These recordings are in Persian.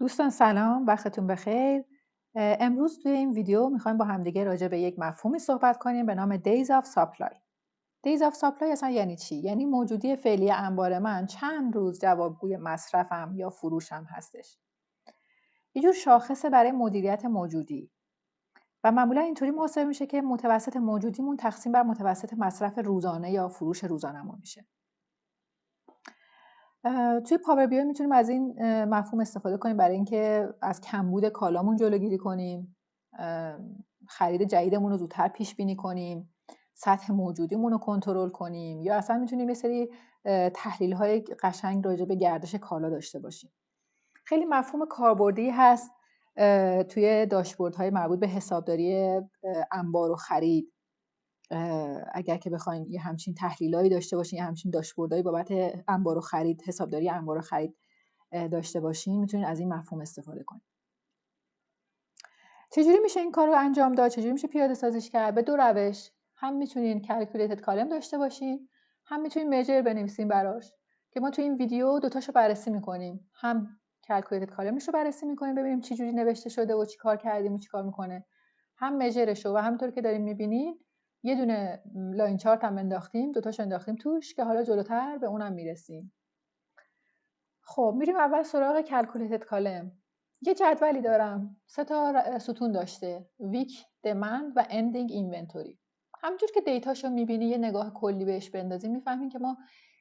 دوستان سلام، وقتتون بخیر. امروز توی این ویدیو میخوایم با همدیگه راجع به یک مفهومی صحبت کنیم به نام Days of Supply. Days of Supply اصلا یعنی چی؟ یعنی موجودی فعلی انبار من چند روز جوابگوی مصرفم یا فروشم هستش. یه جور شاخصه برای مدیریت موجودی و معمولا اینطوری محاسبه میشه که متوسط موجودیمون تقسیم بر متوسط مصرف روزانه یا فروش روزانمون میشه. توی پاور بی آی میتونیم از این مفهوم استفاده کنیم برای اینکه از کمبود کالامون جلوگیری کنیم، خرید جدیدمون رو زودتر پیش بینی کنیم، سطح موجودیمون رو کنترل کنیم، یا اصلا میتونیم یه سری تحلیل های قشنگ راجع به گردش کالا داشته باشیم. خیلی مفهوم کاربردی هست توی داشبورد های مربوط به حسابداری انبار و خرید. اگر که بخوایم یه همچین تحلیلایی داشته باشیم، یه همچین داشبوردهایی بابت انبار و خرید، حسابداری انبار و خرید داشته باشیم، میتونید از این مفهوم استفاده کنید. چجوری میشه این کار رو انجام داد؟ چجوری میشه پیاده سازیش کرد؟ به دو روش. هم میتونین کلکولیتد کالم داشته باشین، هم میتونین میجر بنویسین براش، که ما تو این ویدیو دوتاشو بررسی میکنیم. هم کلکولیتد کالمش رو بررسی میکنیم ببینیم چه جوری نوشته شده و چی کار کردیم و چی کار میکنه، هم میجرش رو. و همونطور که داریم میبینین یه دونه لاین چارت هم انداختیم، دوتاشو انداختیم توش که حالا جلوتر به اونم میرسیم. خب میریم اول سراغ کلکولیتد کالم. یه جدولی دارم، 3 تا ستون داشته: ویک، دمند و اندینگ اینونتوری. همونجور که دیتاشو میبینی یه نگاه کلی بهش بندازیم میفهمیم که ما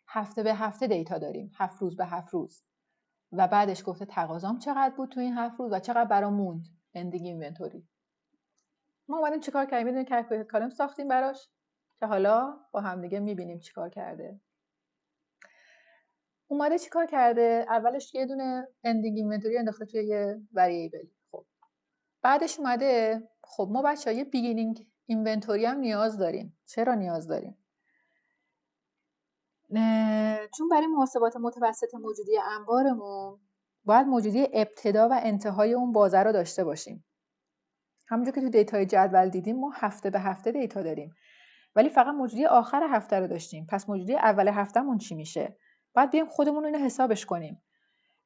هفته به هفته دیتا داریم، 7 روز به 7 روز، و بعدش گفته تقاضام چقدر بود تو این 7 روز و چقدر برام موند، اندینگ اینونتوری. ما اومدیم چیکار کردیم؟ یه دونه کلکولیتد کالم ساختیم براش که حالا با هم دیگه میبینیم چیکار کرده. اومده چیکار کرده؟ اولش یه دونه اندینگ اینونتوری انداخته توی یه وریبل. خب بعدش اومده، خب ما بچه‌ها یه بیگینینگ اینونتوری هم نیاز داریم. چرا نیاز داریم؟ چون برای محاسبات متوسط موجودی انبارمون باید موجودی ابتدا و انتهای اون بازه رو داشته باشیم. همونجور که تو دیتای جدول دیدیم ما هفته به هفته دیتا داریم، ولی فقط موجودی آخر هفته رو داشتیم. پس موجودی اول هفتهمون چی میشه؟ باید بیایم خودمون اینو حسابش کنیم.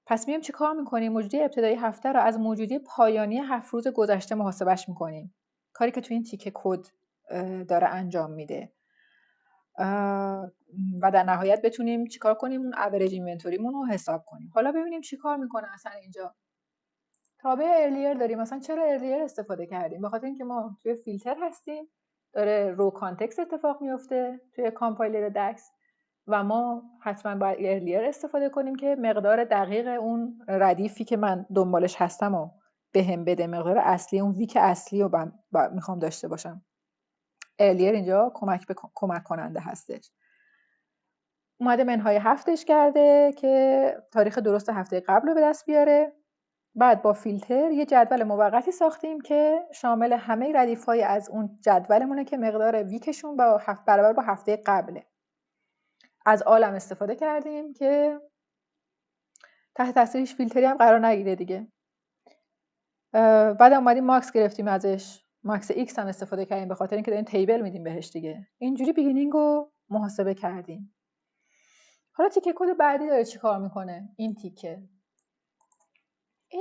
پس میایم چی کار میکنیم؟ موجودی ابتدایی هفته رو از موجودی پایانی 7 روز گذشته محاسبش میکنیم. کاری که تو این تیکه کد داره انجام میده. و در نهایت بتونیم چیکار کنیم؟ اون اوریج اینونتوریمون رو حساب کنیم. حالا ببینیم چیکار میکنه اصلا اینجا. تابع ارلیر داریم. مثلا چرا ارلیر استفاده کردیم؟ به خاطر اینکه ما توی فیلتر هستیم، داره رو کانتکست اتفاق میفته توی کامپایلر دکس، و ما حتما باید ارلیر استفاده کنیم که مقدار دقیق اون ردیفی که من دنبالش هستم و بهم بده، مقدار اصلی اون ویک اصلی رو میخوام داشته باشم. ارلیر اینجا کمک کننده هستش. اومده منهای هفتش کرده که تاریخ درست هفته قبل رو به دست بیاره. بعد با فیلتر یه جدول موقتی ساختیم که شامل همه ردیف‌های از اون جدولمونه که مقدار ویکشون با برابر با هفته قبله. از عالم استفاده کردیم که تحت تاثیر هیچ فیلتری هم قرار نگیره دیگه. بعد اومدیم ماکس گرفتیم ازش، ماکس ایکس هم استفاده کردیم به خاطر اینکه داریم تیبل میدیم بهش دیگه. اینجوری بیگینینگ رو محاسبه کردیم. حالا تیکه کد بعدی داره چی کار میکنه؟ این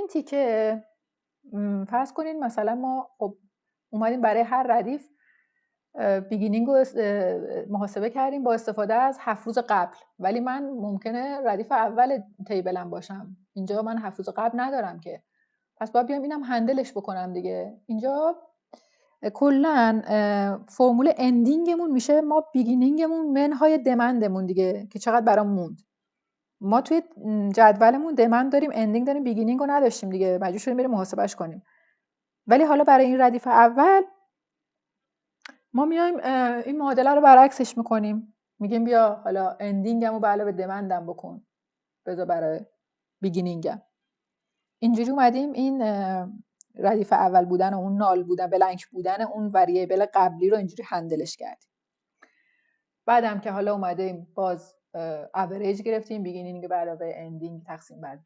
تیکه فرض کنین مثلا ما خب اومدیم برای هر ردیف بیگینینگ رو محاسبه کردیم با استفاده از 7 روز قبل، ولی من ممکنه ردیف اول تیبلم باشم. اینجا من 7 روز قبل ندارم که، پس باید بیام اینم هندلش بکنم دیگه. اینجا کلا فرمول اندینگمون میشه ما بیگینینگمون منهای دمندمون دیگه، که چقدر برام موند. ما توی جدولمون دمند داریم، اندینگ داریم، بیگینینگ رو نداشتیم دیگه، مجبور شدیم بریم محاسبهش کنیم. ولی حالا برای این ردیف اول ما میایم این معادله رو برعکسش میکنیم، میگیم بیا حالا اندینگمو به علاوه دمندم بکن، بذار برای بیگینینگم. اینجوری اومدیم این ردیف اول بودن و اون نال بودن، بلنک بودن اون وریبل قبلی رو اینجوری هندلش کردیم. بعدم که حالا اومدیم باز اوریج گرفتیم، بیگینینگ به علاوه اندینگ تقسیم بر 2،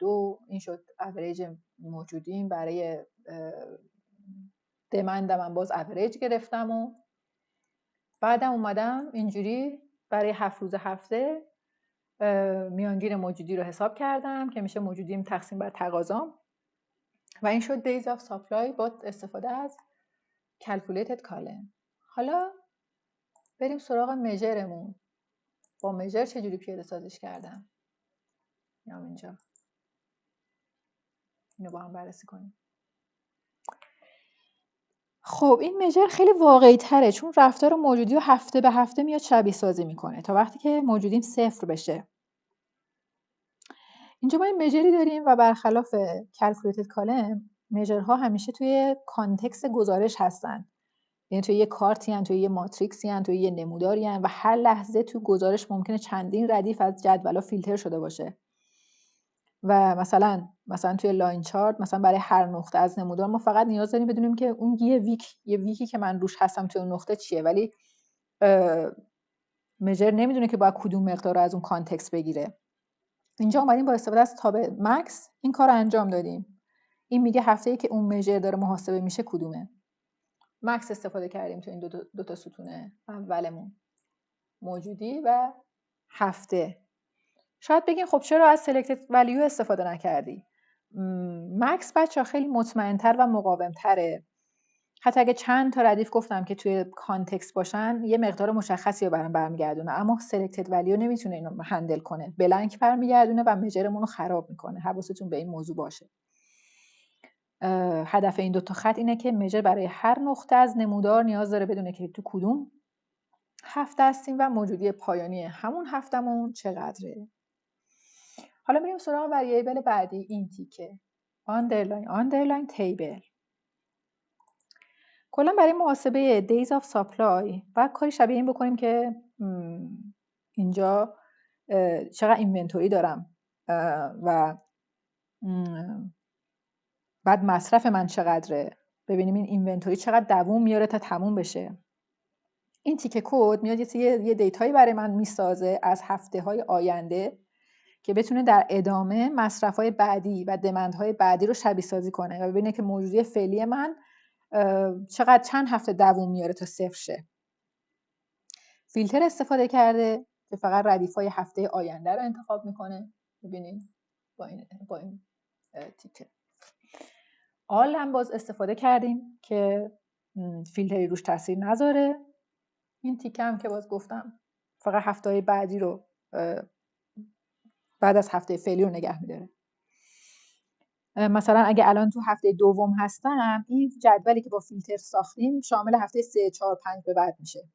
این شد اوریج موجودیم. برای دمندم من باز اوریج گرفتم و بعدم اومدم اینجوری برای 7 روز هفته میانگین موجودی رو حساب کردم که میشه موجودیم تقسیم بر تقاضام. و این شد days of supply با استفاده از calculated column. حالا بریم سراغ مژرمون. با مژر چجوری پیاده سازیش کردم؟ میام اینجا اینو با هم بررسی کنیم. خب این مژر خیلی واقعی تره، چون رفتار موجودی رو هفته به هفته میاد شبیه سازی میکنه تا وقتی که موجودیم 0 بشه. اینجا ما این مژری داریم و برخلاف calculated column مژرها همیشه توی کانتکست گزارش هستن. یعنی توی یه کارتی هن، توی یه ماتریکسی هن، توی یه نموداری هن و هر لحظه توی گزارش ممکنه چندین ردیف از جدولا فیلتر شده باشه. و مثلا توی لاین چارت مثلا برای هر نقطه از نمودار ما فقط نیاز داریم بدونیم که اون یه ویکی که من روش هستم توی اون نقطه چیه، ولی مژر نمیدونه که باید کدوم مقدار رو از اون کانتکست بگیره. اینجا اومدیم با استفاده از تاب مکس این کار رو انجام دادیم. این میگه هفته‌ای که اون مژر داره محاسبه میشه کدومه. مکس استفاده کردیم تو این دو تا ستون اولمون، موجودی و هفته. شاید بگین خب چرا از سلکتد ولیو استفاده نکردی؟ مکس بچه‌ها خیلی مطمئن‌تر و مقاوم‌تره. حتی اگه چند تا ردیف گفتم که توی کانتکست باشن یه مقدار مشخصی رو برام برمیگردونه، اما سلکتد ولیو نمیتونه اینو هندل کنه. بلنک برمیگردونه و مژرمون رو خراب میکنه. حواستون به این موضوع باشه. هدف این 2 تا خط اینه که مژر برای هر نقطه از نمودار نیاز داره بدونه که تو کدوم هفته هستیم و موجودی پایانی همون هفتمون چقدره. حالا میریم سراغ وریبل بعدی، این تیکه آندرلاین تیبل. کلا برای محاسبه days of supply باید کاری شبیه این بکنیم که اینجا چقدر اینونتوری دارم و بعد مصرف من چقدره. ببینیم این اینونتوری چقدر دووم میاره تا تموم بشه. این تیکه کد میاد یه دیتایی برای من میسازه از هفته‌های آینده که بتونه در ادامه مصرف‌های بعدی و دمندهای بعدی رو شبیه سازی کنه و ببینه که موجودی فعلی من چند هفته دووم میاره تا 0 شه. فیلتر استفاده کرده که فقط ردیف‌های هفته آینده رو انتخاب میکنه. ببینید با این تیکه. آل هم باز استفاده کردیم که فیلتری روش تاثیر نذاره. این تیکه هم که باز گفتم فقط هفته‌های بعدی رو بعد از هفته فعلی رو نگه میداره. مثلا اگه الان تو هفته دوم هستم، این جدولی که با فیلتر ساختیم شامل هفته 3 4 5 به بعد میشه.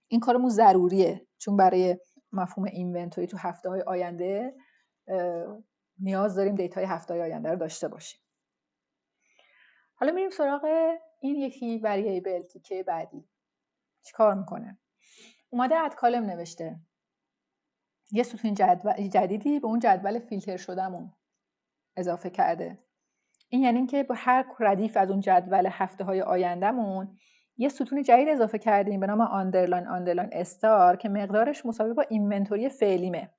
این کارمون ضروریه چون برای مفهوم اینونتوری تو هفته‌های آینده نیاز داریم دیتای هفته‌های آینده رو داشته باشیم. حالا میریم سراغ این یکی وریبل تیکه بعدی. چیکار میکنه؟ اومده اد کالم نوشته. یه ستون جدیدی به اون جدول فیلتر شدهمون اضافه کرده. این یعنی اینکه با هر ردیف از اون جدول هفته‌های آیندهمون یه ستون جدید اضافه کردیم به نام آندرلاین استار که مقدارش مساوی با اینونتوری فعلیمه.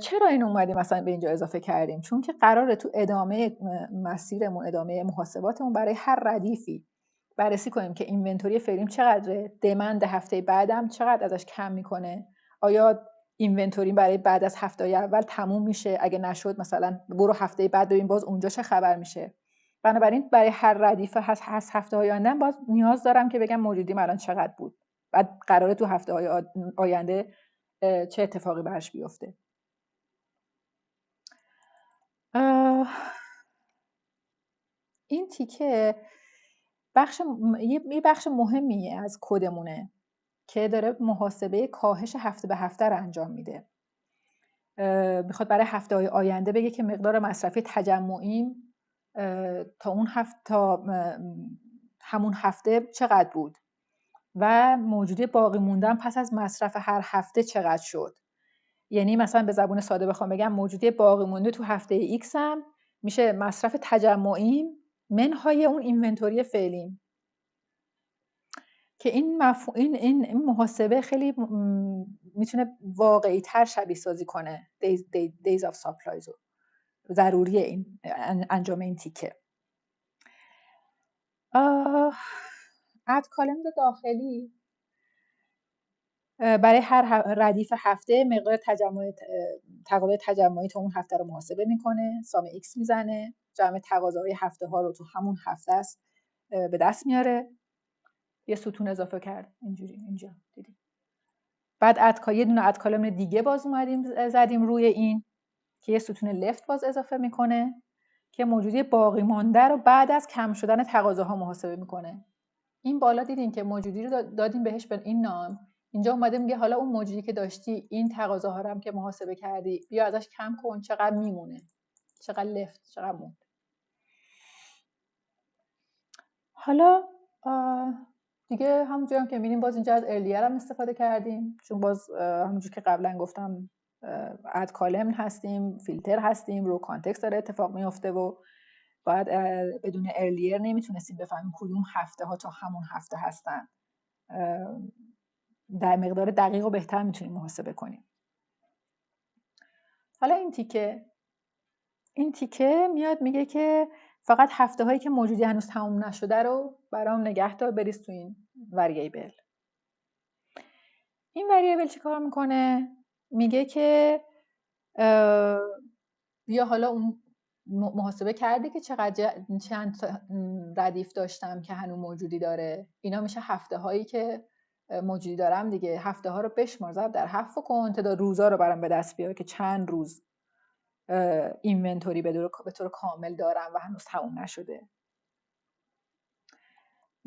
چرا این اومدیم مثلا به اینجا اضافه کردیم؟ چون که قراره تو ادامه مسیرمون، ادامه محاسباتمون برای هر ردیفی بررسی کنیم که اینونتوری فعلیم چقدره، دمند هفته بعدم چقدر ازش کم میکنه، آیا اینونتوری برای بعد از هفته اول تموم میشه، اگه نشد مثلا برو هفته بعد ببین باز اونجا چه خبر میشه. بنابراین برای هر ردیف هست هفته های آینده باز نیاز دارم که بگم موجودیم الان چقدر بود، بعد قراره تو هفته های آینده چه اتفاقی براش بیفته. این تیکه یه بخش مهمی از کدمونه که داره محاسبه کاهش هفته به هفته رو انجام میده. میخواد برای هفته‌های آینده بگه که مقدار مصرفی تجمعیم تا همون هفته چقدر بود و موجودی باقی موندن پس از مصرف هر هفته چقدر شد. یعنی مثلا به زبون ساده بخوام بگم موجودی باقی مونده تو هفته X هم میشه مصرف تجمعیم منهای اون اینونتوری فعلیم. که این محاسبه خیلی میتونه واقعی تر شبیه سازی کنه days of supply رو. ضروریه این انجام این تیکه. اد کالم داخلی برای هر ردیف هفته مقدار تقاضای تجمعی تا اون هفته رو محاسبه میکنه، سام ایکس میزنه، جمع تقاضاهای هفته ها رو تو همون هفته است به دست میاره. یه ستون اضافه کرد اینجوری اینجا دیدیم. بعد یه دونه اد کالم دیگه باز اومدیم زدیم روی این که یه ستون لفت باز اضافه میکنه که موجودی باقی مانده رو بعد از کم شدن تقاضاها محاسبه میکنه. این بالا دیدین که موجودی رو دادیم بهش به این نام. اینجا اومده میگه حالا اون موجودی که داشتی این تقاضاها رو هم که محاسبه کردی بیا ازش کم کن، چقدر میمونه، چقدر لفت، چقدر موند. حالا دیگه همونجوری هم که می‌بینیم باز اینجا از ارلیر هم استفاده کردیم، چون باز همونجوری که قبلا گفتم اد کالم هستیم، فیلتر هستیم، رو کانتکست داره اتفاق میفته و باید بدون ارلیر نمیتونستیم بفهمیم کدوم هفته ها تا همون هفته هستن. در مقدار دقیق و بهتر میتونیم محاسبه کنیم. حالا این تیکه میاد میگه که فقط هفته هایی که موجودی هنوز تموم نشده رو برام نگه دار، بریز تو این وریبل. این وریبل چی کار میکنه؟ میگه که بیا حالا اون محاسبه کرده که چند ردیف داشتم که هنوز موجودی داره، اینا میشه هفته هایی که موجودی دارم دیگه. هفته ها رو بشمار، ضرب در 7 کن، تعداد روزا رو برام به دست بیار که چند روز اینونتوری به طور کامل دارم و هنوز تموم نشده.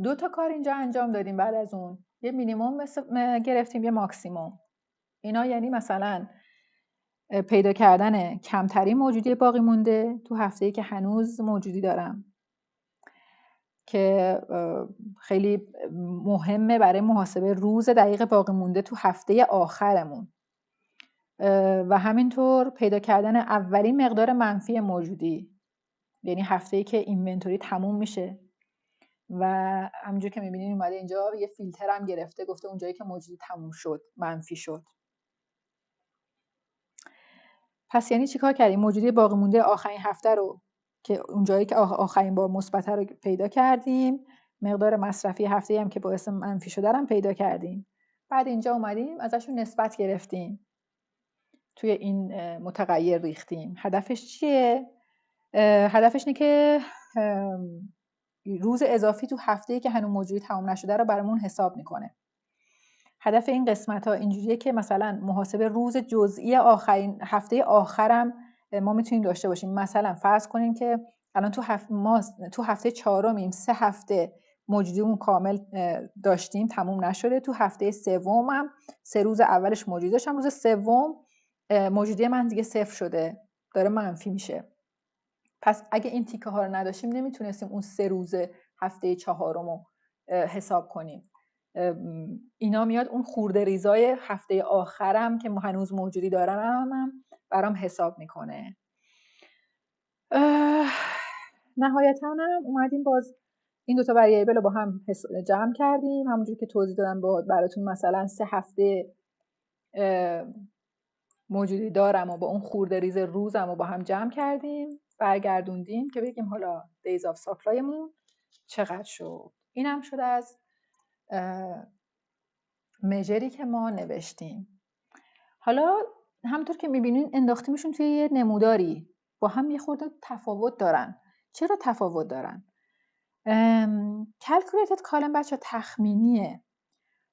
2 تا کار اینجا انجام دادیم. بعد از اون یه مینیمم گرفتیم، یه ماکسیموم. اینا یعنی مثلا پیدا کردن کمترین موجودی باقی مونده تو هفته‌ای که هنوز موجودی دارم که خیلی مهمه برای محاسبه روز دقیق باقی مونده تو هفته آخرمون، و همینطور پیدا کردن اولین مقدار منفی موجودی، یعنی هفته‌ای که اینونتوری تموم میشه. و همونجور که میبینید اومده اینجا یه فیلتر هم گرفته، گفته اونجایی که موجودی تموم شد منفی شد. پس یعنی چیکار کردیم؟ موجودی باقی مونده آخرین هفته رو که اونجایی که آخرین بار مثبت رو پیدا کردیم، مقدار مصرفی هفته‌ای هم که باعث منفی شده رو پیدا کردیم. بعد اینجا اومدیم ازشون نسبت گرفتیم، توی این متغیر ریختیم. هدفش چیه؟ هدفش اینه که روز اضافی تو هفته‌ای که هنوز موجودی تمام نشده رو برامون حساب میکنه. هدف این قسمت ها اینجوریه که مثلا محاسبه روز جزئی آخرین هفته آخرم ما میتونیم داشته باشیم. مثلا فرض کنیم که الان تو هفته چهارمیم، 3 هفته موجودیمون کامل داشتیم، تموم نشده. تو هفته سومم 3 روز اولش موجودی داشتم، روز سوم موجودی من دیگه 0 شده، داره منفی میشه. پس اگه این تیکه ها رو نداشتیم نمیتونستیم اون 3 روز هفته چهارم رو حساب کنیم. اینا میاد اون خورده ریزای هفته آخرم که هنوز موجودی دارم هم برام حساب میکنه. نهایتا هم اومدیم باز این 2 تا وریبل رو با هم جمع کردیم، همونجوری که توضیح دادم براتون. مثلا 3 هفته موجودی دارم و با اون خورده ریز روزم رو با هم جمع کردیم، برگردوندیم که بگیم حالا days of supplyمون چقدر شد. این هم شد از مژری که ما نوشتیم. حالا همونطور که میبینین انداختیمشون توی یه نموداری، با هم یه خورده تفاوت دارن. چرا تفاوت دارن؟ calculated column بچه تخمینیه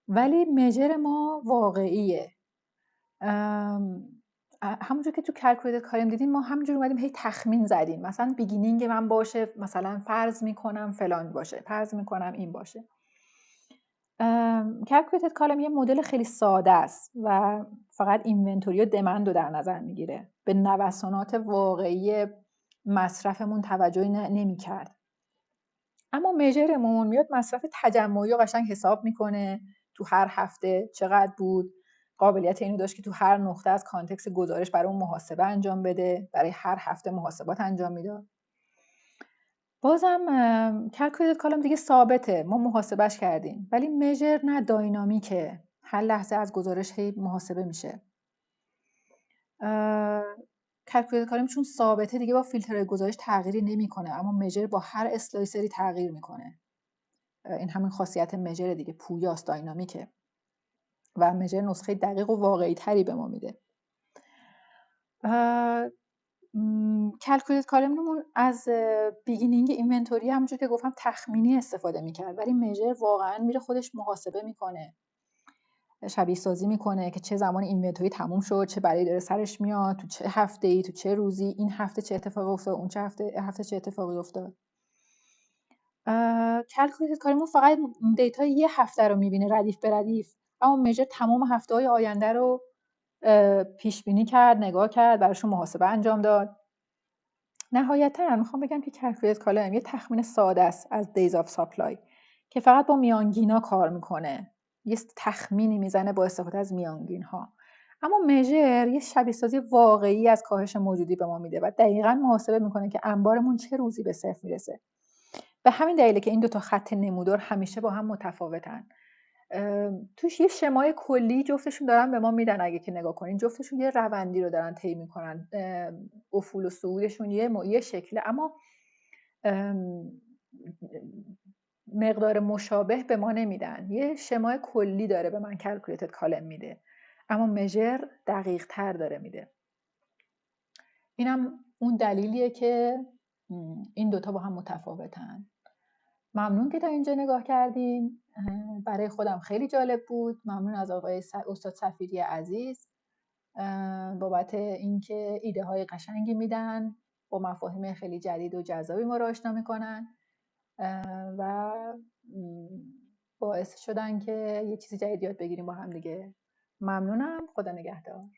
ولی مژر ما واقعیه. همونجور که تو calculated column دیدیم ما همونجور اومدیم هی تخمین زدیم، مثلا بیگینینگ من باشه، مثلا فرض میکنم فلان باشه، فرض میکنم این باشه. calculated column یه مدل خیلی ساده است و فقط اینونتوری و دمند رو در نظر میگیره، به نوسانات واقعی مصرفمون توجهی نمی کرد. اما مژرمون میاد مصرف تجمعی رو قشنگ حساب میکنه، تو هر هفته چقدر بود، قابلیت اینو داشت که تو هر نقطه از کانتکست گزارش برای اون محاسبه انجام بده، برای هر هفته محاسبات انجام میداد. بازم calculated column دیگه ثابته، ما محاسبهش کردیم، ولی مژر نه، داینامیکه، هر لحظه از گزارش هی محاسبه میشه. calculated column چون ثابته دیگه با فیلتر گزارش تغییری نمیکنه، اما مژر با هر اسلایسری تغییر میکنه. این همین خاصیت مژر دیگه، پویاست، داینامیکه. و مژر نسخه دقیق و واقعی تری به ما میده. کلکولیت کالممون از بیگینینگ اینونتوری همونجور که گفتم تخمینی استفاده میکرد، ولی مژر واقعا میره خودش محاسبه میکنه، شبیه سازی میکنه که چه زمان اینونتوری تموم شد، چه بلایی داره سرش میاد، تو چه هفته‌ای، تو چه روزی، این هفته چه اتفاقی افتاد، اون چه هفته چه اتفاقی افتاد. کلکولیت کالمون فقط دیتا یه هفته رو میبینه ردیف به ردیف، اما مژر تمام هفته‌های آینده رو پیش بینی کرد، نگاه کرد، براشون محاسبه انجام داد. نهایتاً میخوام بگم که کلکولیت کالم یه تخمین ساده است از دیز آف ساپلای که فقط با میانگینا کار میکنه، یه تخمینی میزنه با استفاده از میانگین ها. اما مژر یه شبیه سازی واقعی از کاهش موجودی به ما میده و دقیقاً محاسبه میکنه که انبارمون چه روزی به صفر میرسه. به همین دلیله که این دو تا خط نمودار همیشه با هم متفاوتن. توش یه شمای کلی جفتشون دارن به ما میدن، اگه که نگاه کنین جفتشون یه روندی رو دارن طی میکنن، افول و صعودشون یه شکله، اما مقدار مشابه به ما نمیدن. یه شمای کلی داره به من کلکولیتد کالم میده، اما مژر دقیق تر داره میده. اینم اون دلیلیه که این دوتا با هم متفاوتن. ممنون که تا اینجا نگاه کردین. برای خودم خیلی جالب بود. ممنون از آقای استاد صفیری عزیز بابت اینکه ایده های قشنگی میدن، با مفاهیم خیلی جدید و جذابی ما رو آشنا میکنن و باعث شدن که یه چیزی جدید یاد بگیریم با هم دیگه. ممنونم. خدا نگهدار.